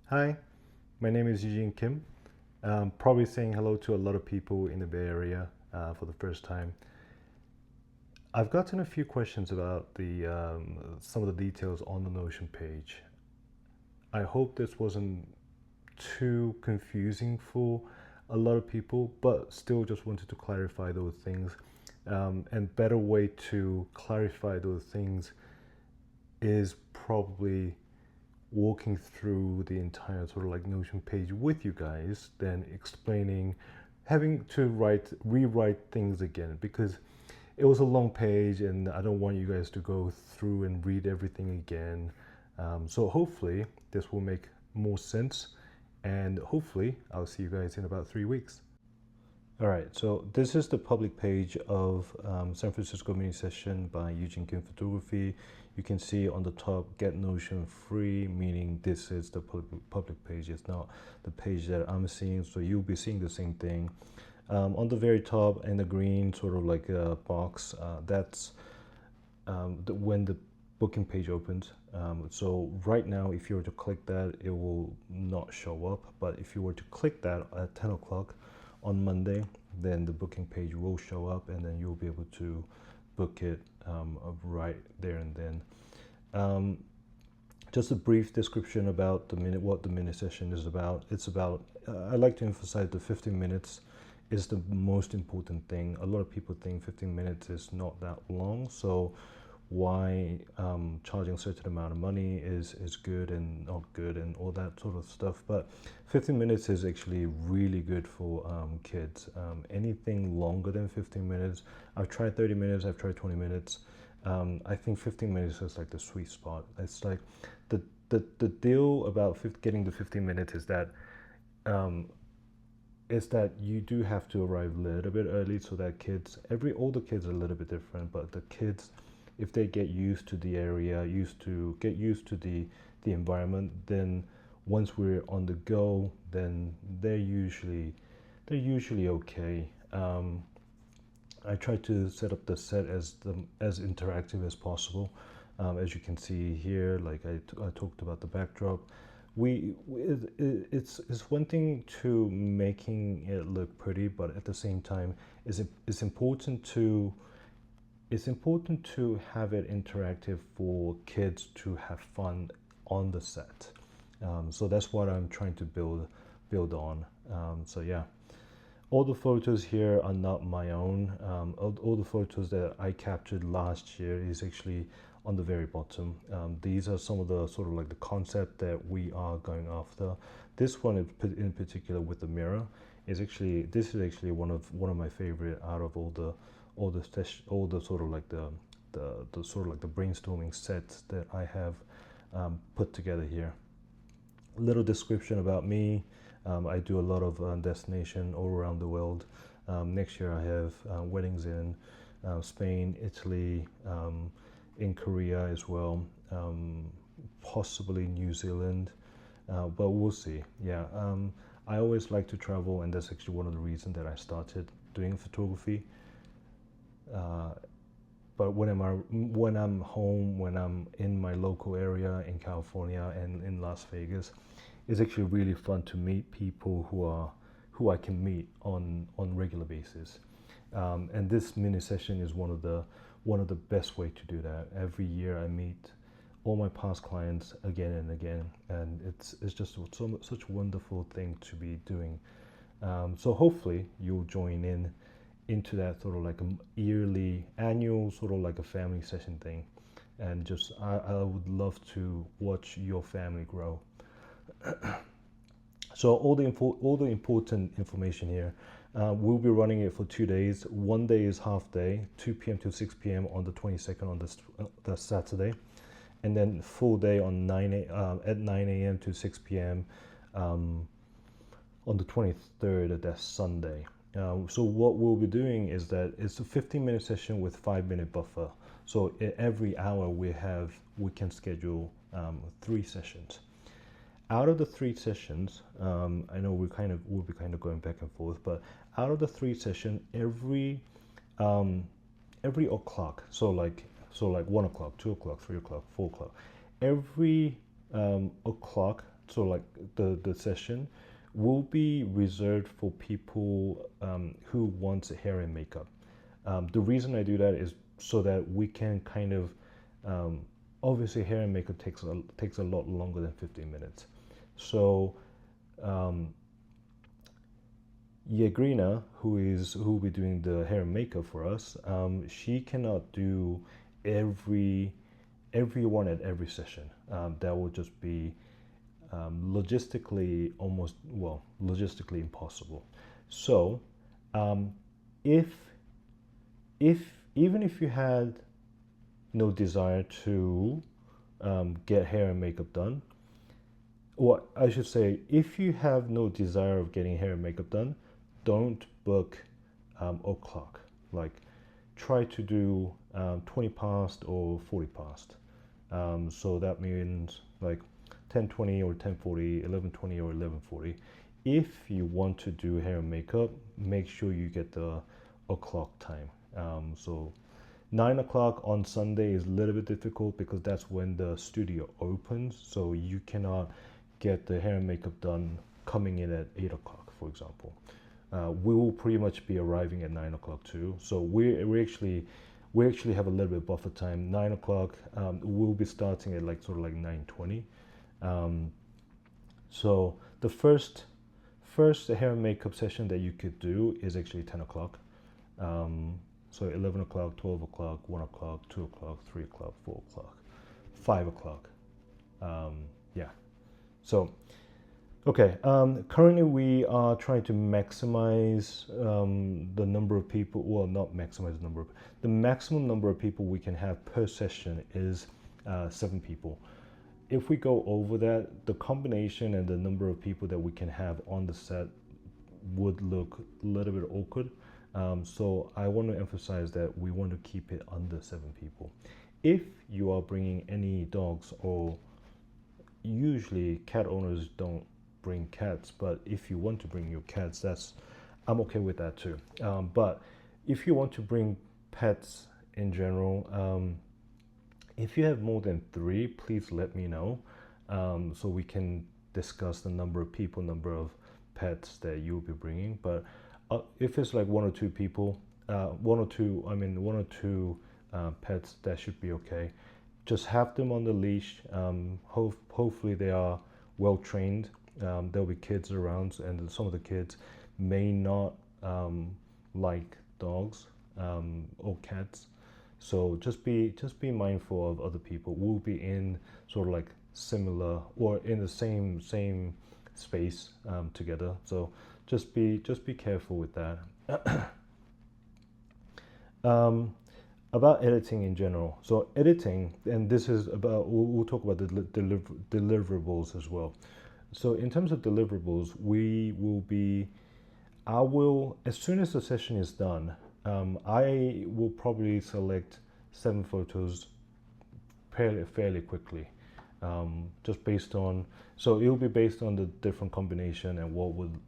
Hi, my name is Eugene Kim. Probably saying hello to a lot of people in the Bay Area for the first time. I've gotten a few questions about some of the details on the Notion page. I hope this wasn't too confusing for a lot of people, but still just wanted to clarify those things. And better way to clarify those things is probably walking through the entire sort of like Notion page with you guys, then explaining, having to rewrite things again because it was a long page and I don't want you guys to go through and read everything again. So hopefully this will make more sense, and hopefully I'll see you guys in about 3 weeks. All right, so this is the public page of San Francisco mini session by Eugene Kim Photography. You can see on the top, get Notion free, meaning this is the public page. It's not the page that I'm seeing, so you'll be seeing the same thing. On the very top in the green sort of like a box, that's when the booking page opens. So right now, if you were to click that, it will not show up. But if you were to click that at 10 o'clock on Monday, then the booking page will show up and then you'll be able to book it right there and then. Just a brief description about what the mini session is about. It's about, I like to emphasize the 15 minutes is the most important thing. A lot of people think 15 minutes is not that long, so why charging a certain amount of money is good and not good and all that sort of stuff. But 15 minutes is actually really good for kids. Anything longer than 15 minutes, I've tried 30 minutes, I've tried 20 minutes. I think 15 minutes is like the sweet spot. It's like the deal about getting the 15 minutes is that you do have to arrive a little bit early so that all the kids are a little bit different, but the kids, if they get used to the area, get used to the environment, then once we're on the go, then they're usually okay. I try to set up the set as interactive as possible. As you can see here, like I talked about the backdrop. It's one thing to making it look pretty, but at the same time, it's important to have it interactive for kids to have fun on the set. So that's what I'm trying to build on. So yeah, all the photos here are not my own. All the photos that I captured last year is actually on the very bottom. These are some of the sort of like the concept that we are going after. This one in particular with the mirror is actually one of my favorite out of all the sort of like the sort of like the brainstorming sets that I have put together here. A little description about me. I do a lot of destination all around the world. Next year I have weddings in Spain, Italy, in Korea as well, possibly New Zealand, but we'll see. Yeah, I always like to travel, and that's actually one of the reasons that I started doing photography. But when I'm home, when I'm in my local area in California and in Las Vegas, it's actually really fun to meet people who I can meet on regular basis. And this mini session is one of the best way to do that. Every year I meet all my past clients again and again, and it's just such a wonderful thing to be doing. So hopefully you'll join into that sort of like a yearly, annual sort of like a family session thing, and just I would love to watch your family grow. So all the important information here. We'll be running it for 2 days. One day is half day, 2 p.m. to 6 p.m. on the 22nd on the Saturday, and then full day on at 9 a.m. to 6 p.m. On the 23rd, that's Sunday. So what we'll be doing is that it's a 15-minute session with 5-minute buffer. So every hour we can schedule 3 sessions. Out of the 3 sessions, I know we'll be kind of going back and forth, but out of the 3 sessions, every o'clock, so like 1 o'clock, 2 o'clock, 3 o'clock, 4 o'clock, every o'clock so like the session will be reserved for people who want hair and makeup. The reason I do that is so that we can kind of obviously hair and makeup takes a lot longer than 15 minutes. So Yegrina, who will be doing the hair and makeup for us, she cannot do everyone at every session. That would just be logistically impossible. So if even if you had no desire to get hair and makeup done, or I should say, if you have no desire of getting hair and makeup done, don't book o'clock. Like, try to do 20 past or 40 past. So that means like 10:20 or 10:40, 11:20 or 11:40. If you want to do hair and makeup, make sure you get the o'clock time. So 9 o'clock on Sunday is a little bit difficult because that's when the studio opens. So you cannot get the hair and makeup done coming in at 8 o'clock, for example. We will pretty much be arriving at 9 o'clock too. So we actually have a little bit buffer time. 9 o'clock, we'll be starting at like sort of like 9:20. So the first hair and makeup session that you could do is actually 10 o'clock. So 11 o'clock, 12 o'clock, 1 o'clock, 2 o'clock, 3 o'clock, 4 o'clock, 5 o'clock. Yeah. So, okay. Currently, we are trying to maximize the number of people. Well, not maximize the number. The maximum number of people we can have per session is 7 people. If we go over that, the combination and the number of people that we can have on the set would look a little bit awkward. So I want to emphasize that we want to keep it under 7 people. If you are bringing any dogs, or usually cat owners don't bring cats, but if you want to bring your cats, I'm okay with that too. But if you want to bring pets in general, if you have more than 3, please let me know, so we can discuss the number of people, number of pets that you'll be bringing. But if it's like 1 or 2 people, 1 or 2 pets, that should be okay. Just have them on the leash. Hopefully they are well trained. There'll be kids around, and some of the kids may not like dogs or cats. So just be mindful of other people. We'll be in sort of like similar or in the same space together. So just be careful with that. About editing in general. So editing, and this is about, we'll talk about the deliverables as well. So in terms of deliverables, as soon as the session is done, I will probably select 7 photos fairly quickly, just based on, so it will be based on the different combination and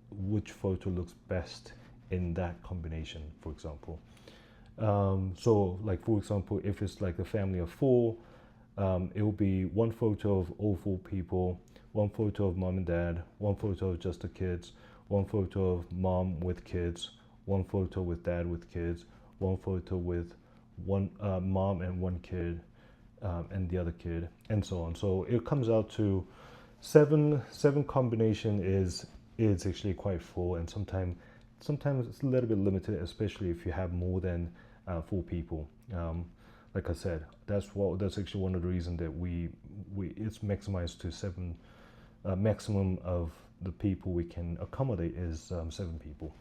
which photo looks best in that combination, for example. So like, for example, if it's like a family of 4, it will be 1 photo of all 4 people, 1 photo of mom and dad, 1 photo of just the kids, 1 photo of mom with kids, 1 photo with dad with kids, 1 photo with mom and 1 kid, and the other kid, and so on. So it comes out to 7 combination is actually quite full, and sometimes it's a little bit limited, especially if you have more than 4 people. Like I said, that's actually one of the reasons that it's maximized to 7. Maximum of the people we can accommodate is 7 people.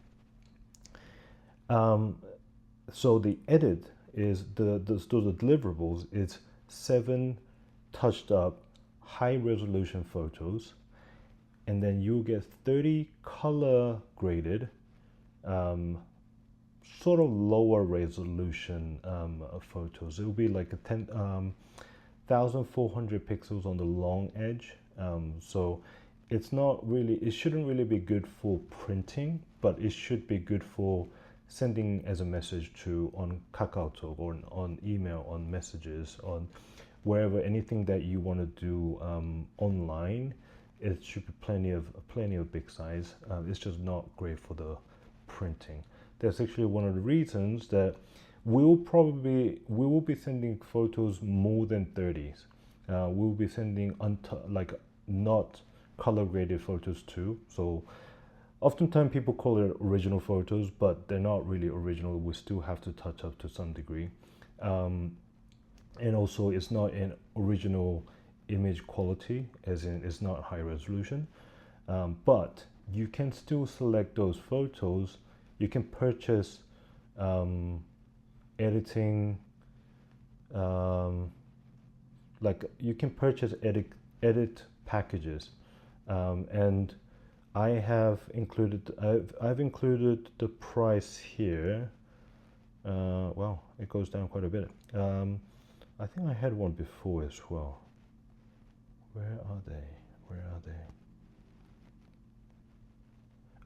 So the edit is the deliverables. It's 7 touched up high resolution photos, and then you'll get 30 color graded, sort of lower resolution photos. It will be like a 10,400 pixels on the long edge. So it shouldn't really be good for printing, but it should be good for sending as a message on KakaoTalk or on email, on messages, on wherever, anything that you want to do online. it should be plenty of big size. It's just not great for the printing. That's actually one of the reasons that we will be sending photos more than 30s. We'll be sending like not color graded photos too. So oftentimes people call it original photos, but they're not really original. We still have to touch up to some degree. And also it's not in original image quality, as in it's not high resolution. But you can still select those photos. You can purchase editing, like you can purchase edit packages, and I've included the price here. Well, it goes down quite a bit. I think I had one before as well. Where are they? Where are they?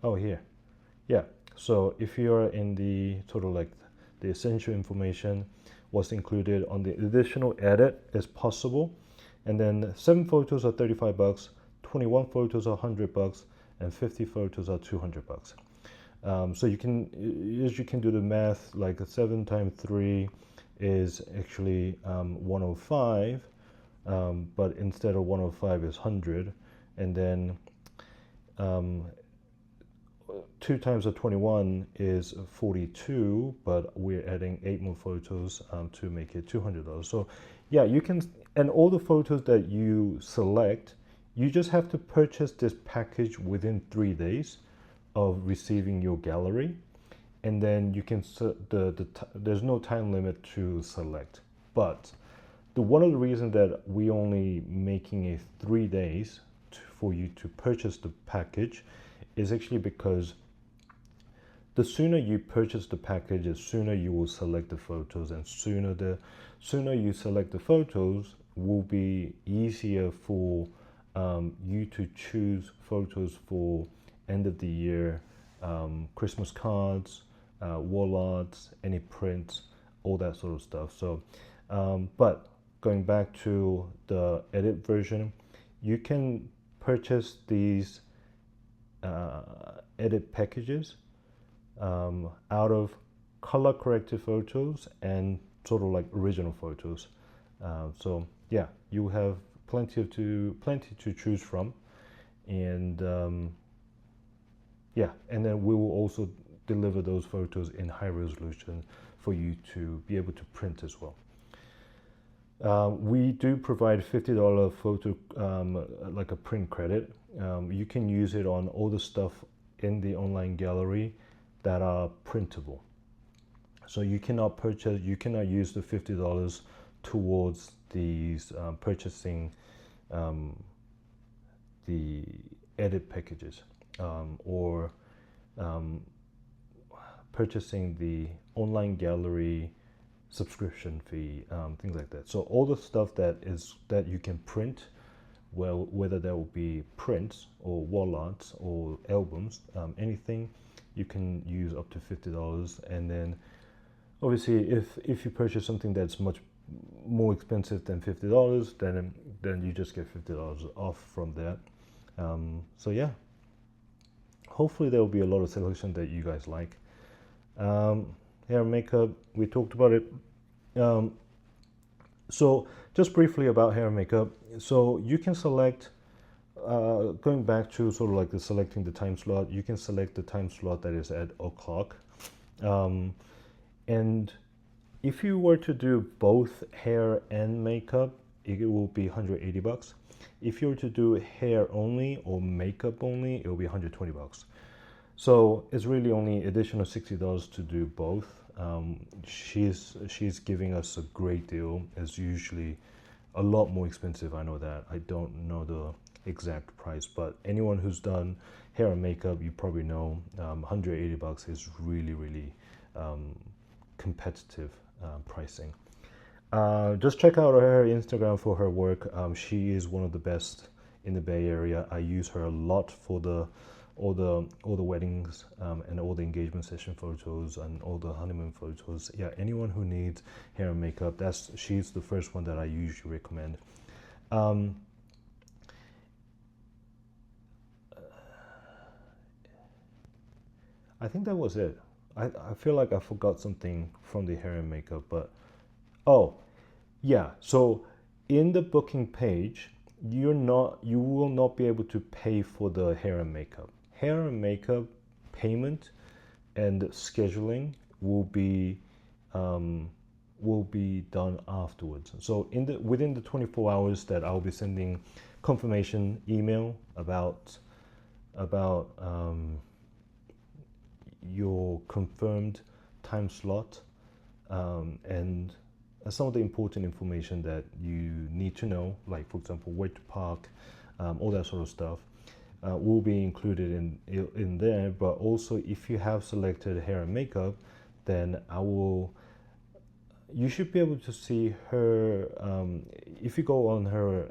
Oh, here. Yeah. So if you're in the sort of like the essential information, what's included on the additional edit is possible, and then 7 photos are 35 bucks, 21 photos are 100 bucks, and 50 photos are 200 bucks. So you can do the math, like 7 times 3 is actually 105, but instead of 105 is 100, and then 2 times 21 is 42, but we're adding 8 more photos to make it $200. So yeah, you can, and all the photos that you select, you just have to purchase this package within 3 days of receiving your gallery, and then you can there's no time limit to select. But one of the reasons that we only making it 3 days for you to purchase the package is actually because the sooner you purchase the package, the sooner you will select the photos, and sooner you select the photos will be easier for you to choose photos for end of the year, Christmas cards, wall arts, any prints, all that sort of stuff. So, but going back to the edit version, you can purchase these edit packages out of color corrected photos and sort of like original photos. So yeah, you have plenty to choose from, and yeah, and then we will also deliver those photos in high resolution for you to be able to print as well. We do provide $50 photo, like a print credit. You can use it on all the stuff in the online gallery that are printable. So you cannot use the $50 towards these purchasing the edit packages, or purchasing the online gallery subscription fee, things like that. So all the stuff that you can print, well, whether that will be prints or wall arts or albums, anything, you can use up to $50. And then obviously if you purchase something that's much more expensive than $50, then you just get $50 off from that. So yeah, hopefully there will be a lot of selection that you guys like. Hair and makeup, we talked about it. So just briefly about hair and makeup. So you can select, going back to sort of like selecting the time slot, you can select the time slot that is at o'clock. And if you were to do both hair and makeup, it will be 180 bucks. If you were to do hair only or makeup only, it will be 120 bucks. So it's really only additional $60 to do both. She's giving us a great deal. It's usually a lot more expensive, I know that. I don't know the exact price, but anyone who's done hair and makeup, you probably know 180 bucks is really, really competitive pricing. Just check out her Instagram for her work. She is one of the best in the Bay Area. I use her a lot for all the weddings and all the engagement session photos and all the honeymoon photos. Yeah, anyone who needs hair and makeup, she's the first one that I usually recommend. I think that was it. I feel like I forgot something from the hair and makeup, but oh, yeah. So in the booking page, you will not be able to pay for the hair and makeup. Hair and makeup payment and scheduling um, will be done afterwards. So within the 24 hours that I'll be sending confirmation email about your confirmed time slot, and some of the important information that you need to know, like for example where to park, all that sort of stuff, will be included in there. But also, if you have selected hair and makeup, then you should be able to see her. If you go on her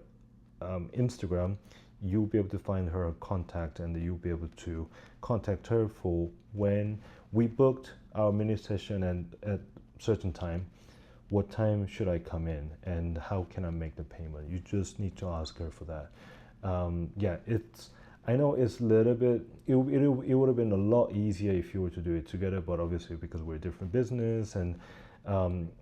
Instagram, you'll be able to find her contact, and you'll be able to contact her for when we booked our mini session and at certain time, what time should I come in and how can I make the payment. You just need to ask her for that. Yeah, I know it's a little bit, it would have been a lot easier if you were to do it together, but obviously because we're a different business, and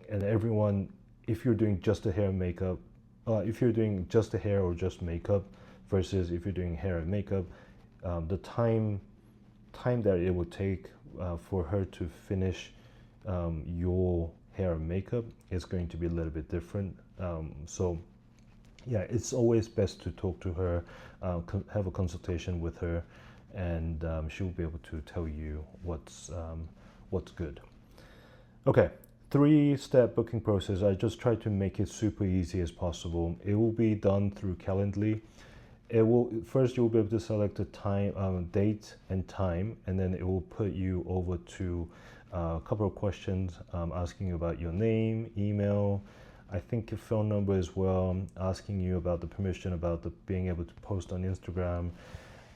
everyone, if you're doing just the hair and makeup, if you're doing just the hair or just makeup versus if you're doing hair and makeup, the time that it would take for her to finish your hair and makeup is going to be a little bit different. So yeah, it's always best to talk to her, have a consultation with her, and she will be able to tell you what's good. Okay, 3-step booking process. I just try to make it super easy as possible. It will be done through Calendly. First you will be able to select a time, date and time, and then it will put you over to a couple of questions, asking you about your name, email, I think your phone number as well, asking you about the permission about being able to post on Instagram,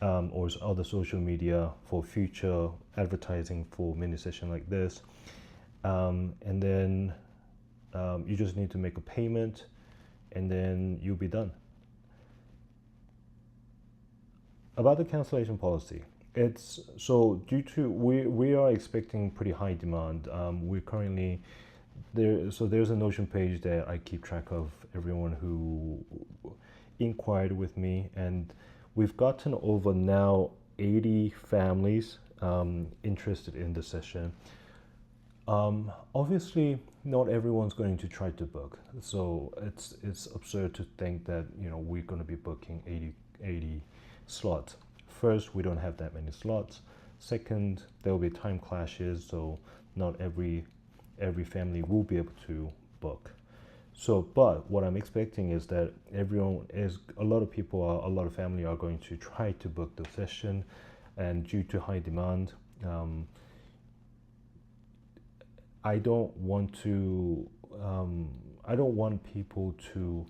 or other social media for future advertising for mini session like this. And then you just need to make a payment, and then you'll be done. About the cancellation policy, it's so due to we are expecting pretty high demand. We're currently there, so there's a Notion page that I keep track of everyone who inquired with me, and we've gotten over now 80 families interested in the session. Obviously, not everyone's going to try to book, so it's absurd to think that we're going to be booking 80 slots. First, we don't have that many slots. Second, there will be time clashes, so not every family will be able to book. So, but what I'm expecting is that a lot of family are going to try to book the session, and due to high demand, I don't want people to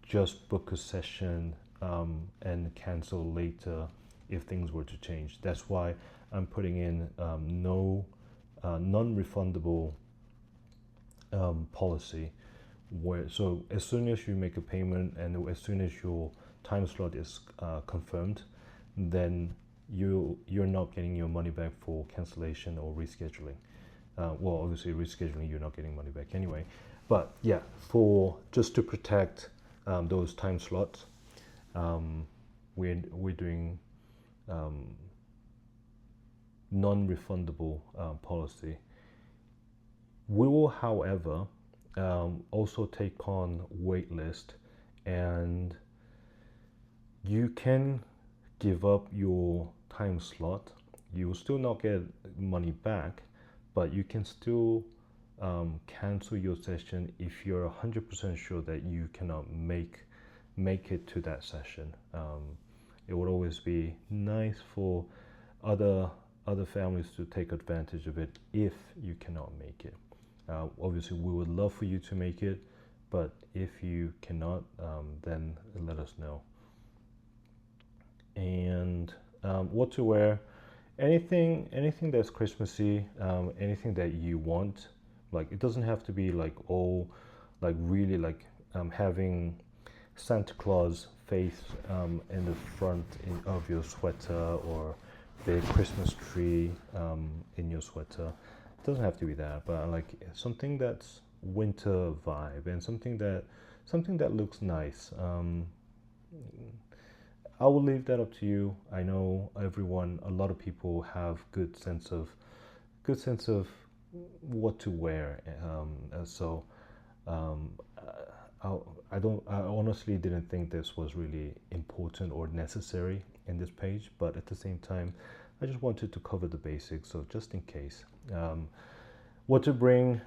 just book a session and cancel later if things were to change. That's why I'm putting in no non-refundable policy, so as soon as you make a payment and as soon as your time slot is confirmed, then you're not getting your money back for cancellation or rescheduling. Well, obviously rescheduling, you're not getting money back anyway, but yeah, for just to protect those time slots, we're doing non-refundable policy. We will, however, also take on waitlist, and you can give up your time slot. You will still not get money back, but you can still cancel your session if you're 100% sure that you cannot make it to that session. It would always be nice for other families to take advantage of it if you cannot make it. Obviously, we would love for you to make it, but if you cannot, then let us know. And what to wear, anything that's Christmassy, anything that you want. Like, it doesn't have to be like all like really like having Santa Claus face in the front of your sweater, or big Christmas tree in your sweater. It doesn't have to be that, but like something that's winter vibe and something that looks nice. I will leave that up to you. I know a lot of people have good sense of what to wear. So um, I honestly didn't think this was really important or necessary in this page, but at the same time, I just wanted to cover the basics. So just in case, what to bring.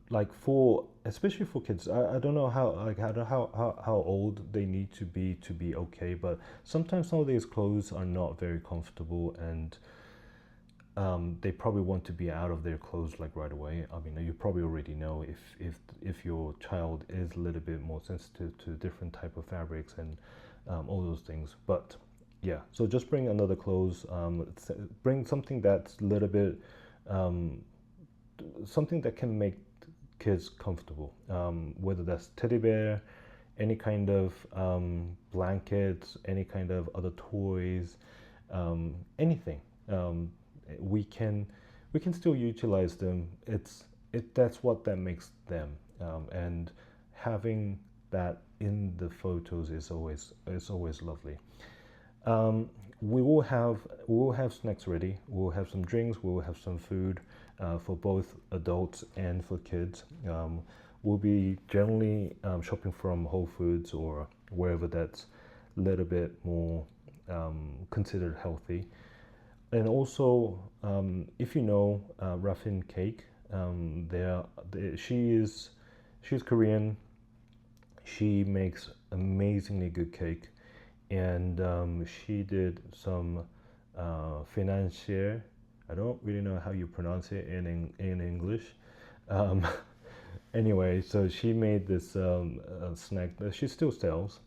Like for especially for kids, I don't know how like how old they need to be okay, but sometimes some of these clothes are not very comfortable, and they probably want to be out of their clothes like right away. I mean, you probably already know if your child is a little bit more sensitive to different type of fabrics and all those things. But yeah, so just bring another clothes. Bring something that's a little bit um, something that can make kids comfortable, whether that's teddy bear, any kind of blankets, any kind of other toys, anything. Um, we can we can still utilize them. That's what that makes them, and having that in the photos is always lovely. Um, we will have snacks ready. We'll have some drinks. We'll have some food for both adults and for kids. We'll be generally shopping from Whole Foods or wherever that's a little bit more considered healthy. And also, if you know Raffin Cake, she's Korean. She makes amazingly good cake, and she did some financier. I don't really know how you pronounce it in English. Um, anyway, so she made this snack that she still sells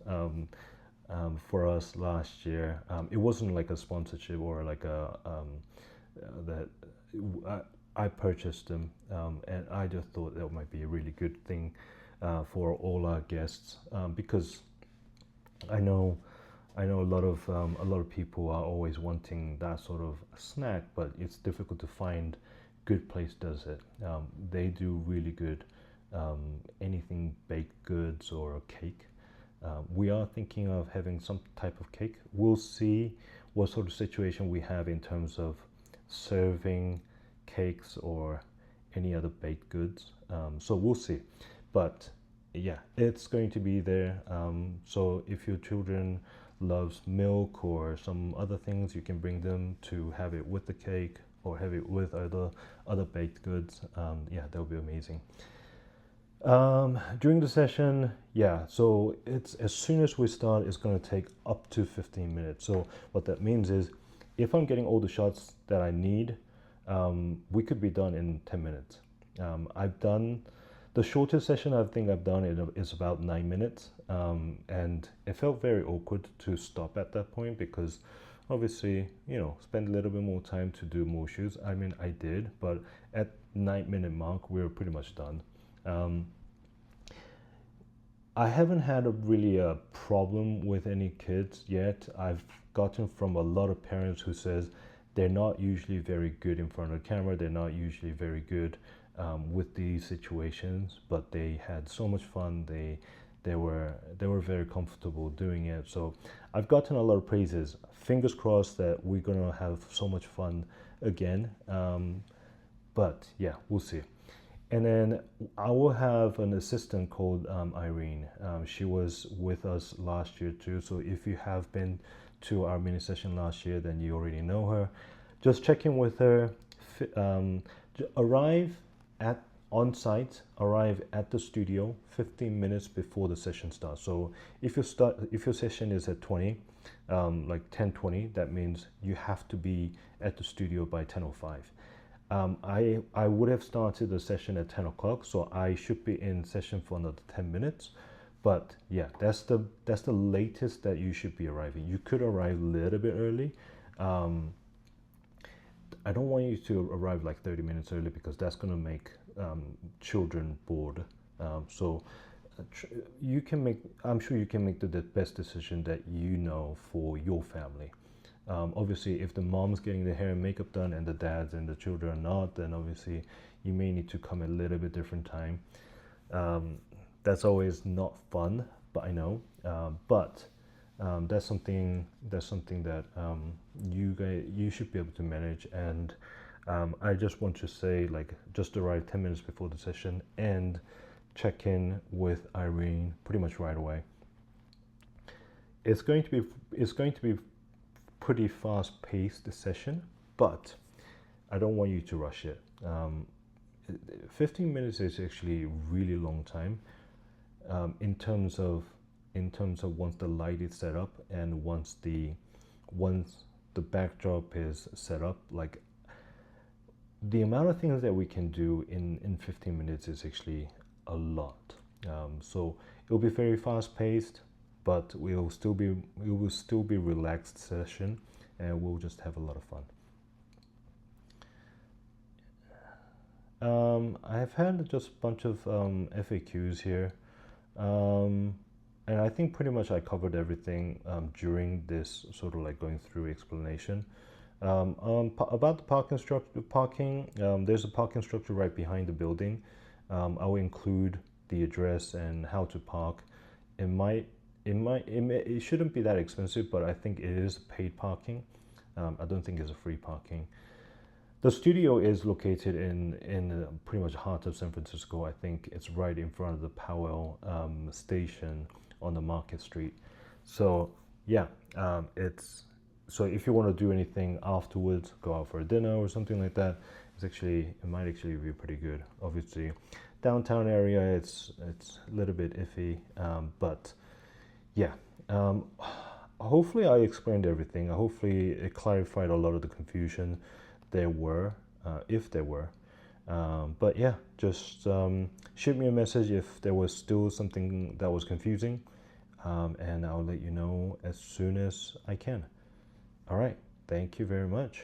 for us last year. It wasn't like a sponsorship or like a that I purchased them, and I just thought that might be a really good thing for all our guests, because I know a lot of people are always wanting that sort of snack, but it's difficult to find good place does it. They do really good anything baked goods or a cake. We are thinking of having some type of cake. We'll see what sort of situation we have in terms of serving cakes or any other baked goods. So we'll see. But yeah, it's going to be there. So if your children loves milk or some other things, you can bring them to have it with the cake or have it with other baked goods. Yeah, that would be amazing. During the session, yeah, so it's as soon as we start, it's going to take up to 15 minutes. So what that means is if I'm getting all the shots that I need, we could be done in 10 minutes. I've done the shortest session I think I've done is about 9 minutes, and it felt very awkward to stop at that point because obviously, spend a little bit more time to do more shoots. I mean, I did, but at 9 minute mark, we were pretty much done. I haven't had really a problem with any kids yet. I've gotten from a lot of parents who says they're not usually very good in front of the camera. They're not usually very good with these situations, but they had so much fun. They were very comfortable doing it. So I've gotten a lot of praises. Fingers crossed that we're gonna have so much fun again. But yeah, we'll see. And then I will have an assistant called Irene. She was with us last year too. So if you have been to our mini session last year, then you already know her. Just check in with her. Arrive at on site. Arrive at the studio 15 minutes before the session starts. So if your session is at 20, like 10:20, that means you have to be at the studio by 10:05. I would have started the session at 10 o'clock, so I should be in session for another 10 minutes. But yeah, that's the latest that you should be arriving. You could arrive a little bit early. I don't want you to arrive like 30 minutes early because that's going to make children bored. So you can make, I'm sure you can make the best decision that you know for your family. Obviously, if the mom's getting the hair and makeup done and the dads and the children are not, then obviously you may need to come a little bit different time. That's always not fun, but I know. But that's something that you should be able to manage. And I just want to say, like, just arrive 10 minutes before the session and check in with Irene pretty much right away. It's going to be pretty fast paced session, but I don't want you to rush it. 15 minutes is actually a really long time in terms of once the light is set up and once the backdrop is set up. Like, the amount of things that we can do in 15 minutes is actually a lot. So it will be very fast paced, but it will still be relaxed session, and we'll just have a lot of fun. I've had just a bunch of FAQs here, and I think pretty much I covered everything during this sort of like going through explanation. About the parking structure, there's a parking structure right behind the building. I will include the address and how to park. It shouldn't be that expensive, but I think it is paid parking. I don't think it's a free parking. The studio is located in pretty much heart of San Francisco. I think it's right in front of the Powell station on the Market Street. So yeah, so if you want to do anything afterwards, go out for a dinner or something like that, it might actually be pretty good. Obviously, downtown area, it's a little bit iffy, but yeah. Hopefully I explained everything. Hopefully it clarified a lot of the confusion there were, if there were. But yeah, just shoot me a message if there was still something that was confusing, and I'll let you know as soon as I can. All right, thank you very much.